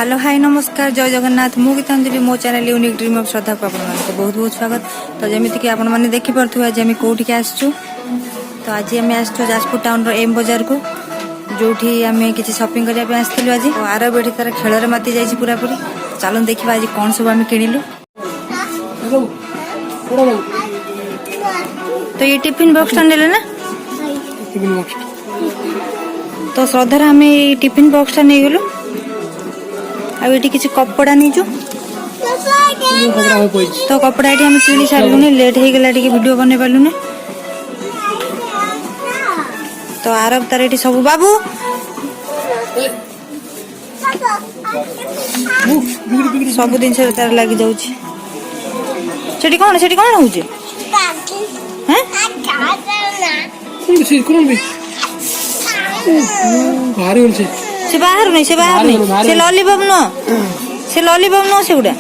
Hello hi नमस्कार जय जगन्नाथ मु गीतांजलि मो चैनल यूनिक ड्रीम ऑफ श्रद्धा को आपको बहुत बहुत स्वागत। तो जमीती कि आपण मैंने देखी पार्थु आज आम कौटिक आसचु। तो आज आम आसचु जाजपुर टाउन रो एम बाजार को जो आम किसी शॉपिंग करने आसलु। आज आर बेटी तार खेल माति जाइए पूरा पूरी। चलो देखा आज कौन सब आम किणिलु। तो ये टिफिन बॉक्स टा नेले ना। तो श्रद्धार आम टिफिन बॉक्स टा नहीं गलु। आउ ये किसी कपड़ा नहीं तो कपड़ा ये किणी सारूनी लेट हो गला वीडियो बन पार्लुनि। तो आरब तार ये सब बाबू सब जिन तार लग जाऊँगी कौन हूँ से बाहर नहीं से लॉलीपॉप नो से गुड़ा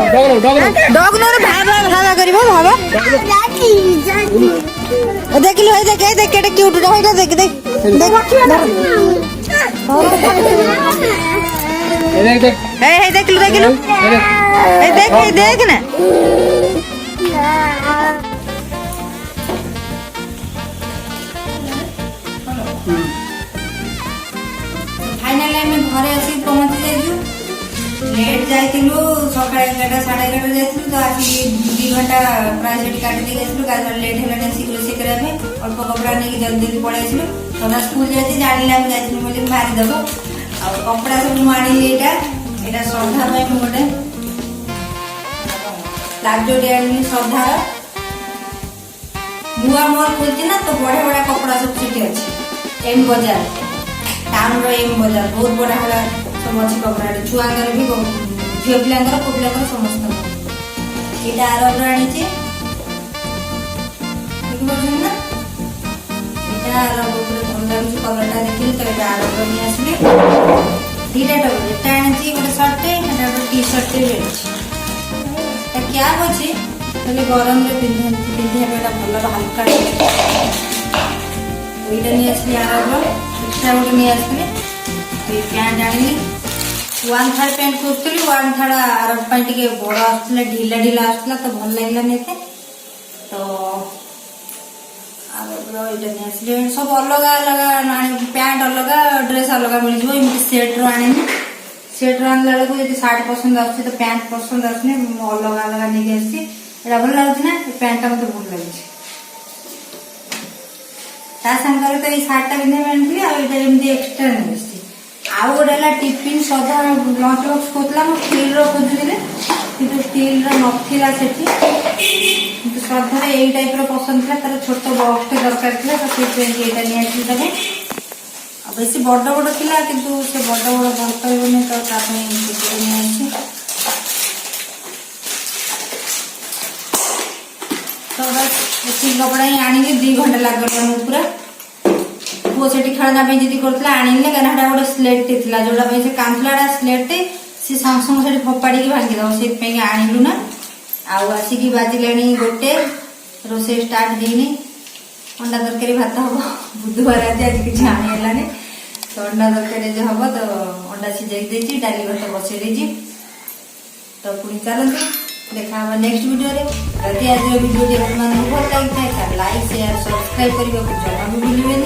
डग न भाबा भाबा करिवो भाबा देखिलु हे देख केटे क्यूट होइला देख देख देख हे देखिलु देखिलु हे देख ना फाइनली आम घरे आसी पहुंची जाइलु लेट जाइलु सकाळ 11टा 11:30 जाइलु तो आसी 2 घंटा प्राय सेठी काटी दे गेलु गाजर लेट हेलाने शीघ्र से करे में अल्प कपड़ा नहीं जल्दी जल्दी पळै आइलु तोना स्कूल जाइछि जानिला हम जाइलु बोली मारी देबो आ कपड़ा सब मानी एटा एटा श्रद्धा में मोटे लाजो डेनी श्रद्धा बुआ मोर खोलछि ना तो बड़ा बड़ा कपड़ा सब सेठी अछि एम बाजार टाउन रो एम बाजार बहुत बड़ा बड़ा सब अच्छी कपड़ा छुआंगर भी झील पिलांगर पुଅ पिलांगर समस्त एटा आरब आनी छे ठीक बुझिन ना एटा आरब ऊपर भंडा भी कलरटा देखिल तो एटा आरब नी आसले दीटा टॉप एटा आनी छी गोटे शर्ट एटा गोटे टी शर्ट टे लेछि ता क्या होछि तले गरम रे पिंधिया बेटा भलो हल्का एटा नी आसले आरब एक्स्ट्रा गोटे नी आसले तो पैंट आनी 1/3 पैंट खोजली 1/3 आरब पाई टिके बड़ आसला ढीला ढीला आसला तो भल लागला नेते तो आरब रो एटा ने आसले सब अलग अलग पैंट अलग ड्रेस अलग मिल जो इमति सेट रो आनी सेट रो आनला को यदि शर्ट पसंद आछे तो पैंट पसंद आछने अलग अलग नहीं गेसी एटा भल लागछ ना पैंट मते भल लागछ ता संगरे तो ई शर्ट बिने बनली आ एटा इमति एक्स्ट्रा नहीं आउ गोटेला टिफिन सदा लंच बॉक्स खोतला मो स्टील रो खोजुले किंतु स्टील रो नथिला सेठी किंतु सदा एई टाइप रो पसंद था तार छोट बॉक्स टे दरकार थिला तो से एटा नि आसी तबे अब बेसी बड़ बड़ थिला किंतु से बड़ बड़ भल पाइबोनी तो तापे छोट नि आसी तो बस एती कपड़ा ही आनी 2 घंटा लागला मु पूरा वो सेठी खेलना पे जिदी करथला आनिले गनाडा गोटे स्लेट टे थिला जोडा पे से कांथलाडा स्लेट टे से सांसंग सेठी फपाडी की भांगी दो से पे आनिलु ना आउ आसी की बाजिलेनी गोटे रोसे स्टार्ट देनी अंडा तरकारी भात हो बुधवार आज किछि आनी हलाने तो अंडा तरकारी जे हबो तो अंडा सिजाई देछि डाली भात बसे देछि तो पुनी चलंतु देखा हम नेक्स्ट वीडियो रे यदि आज वीडियो आपन मन भल लागिता लाइक शेयर सब्सक्राइब करिबा को जरूर भूलिबेनी।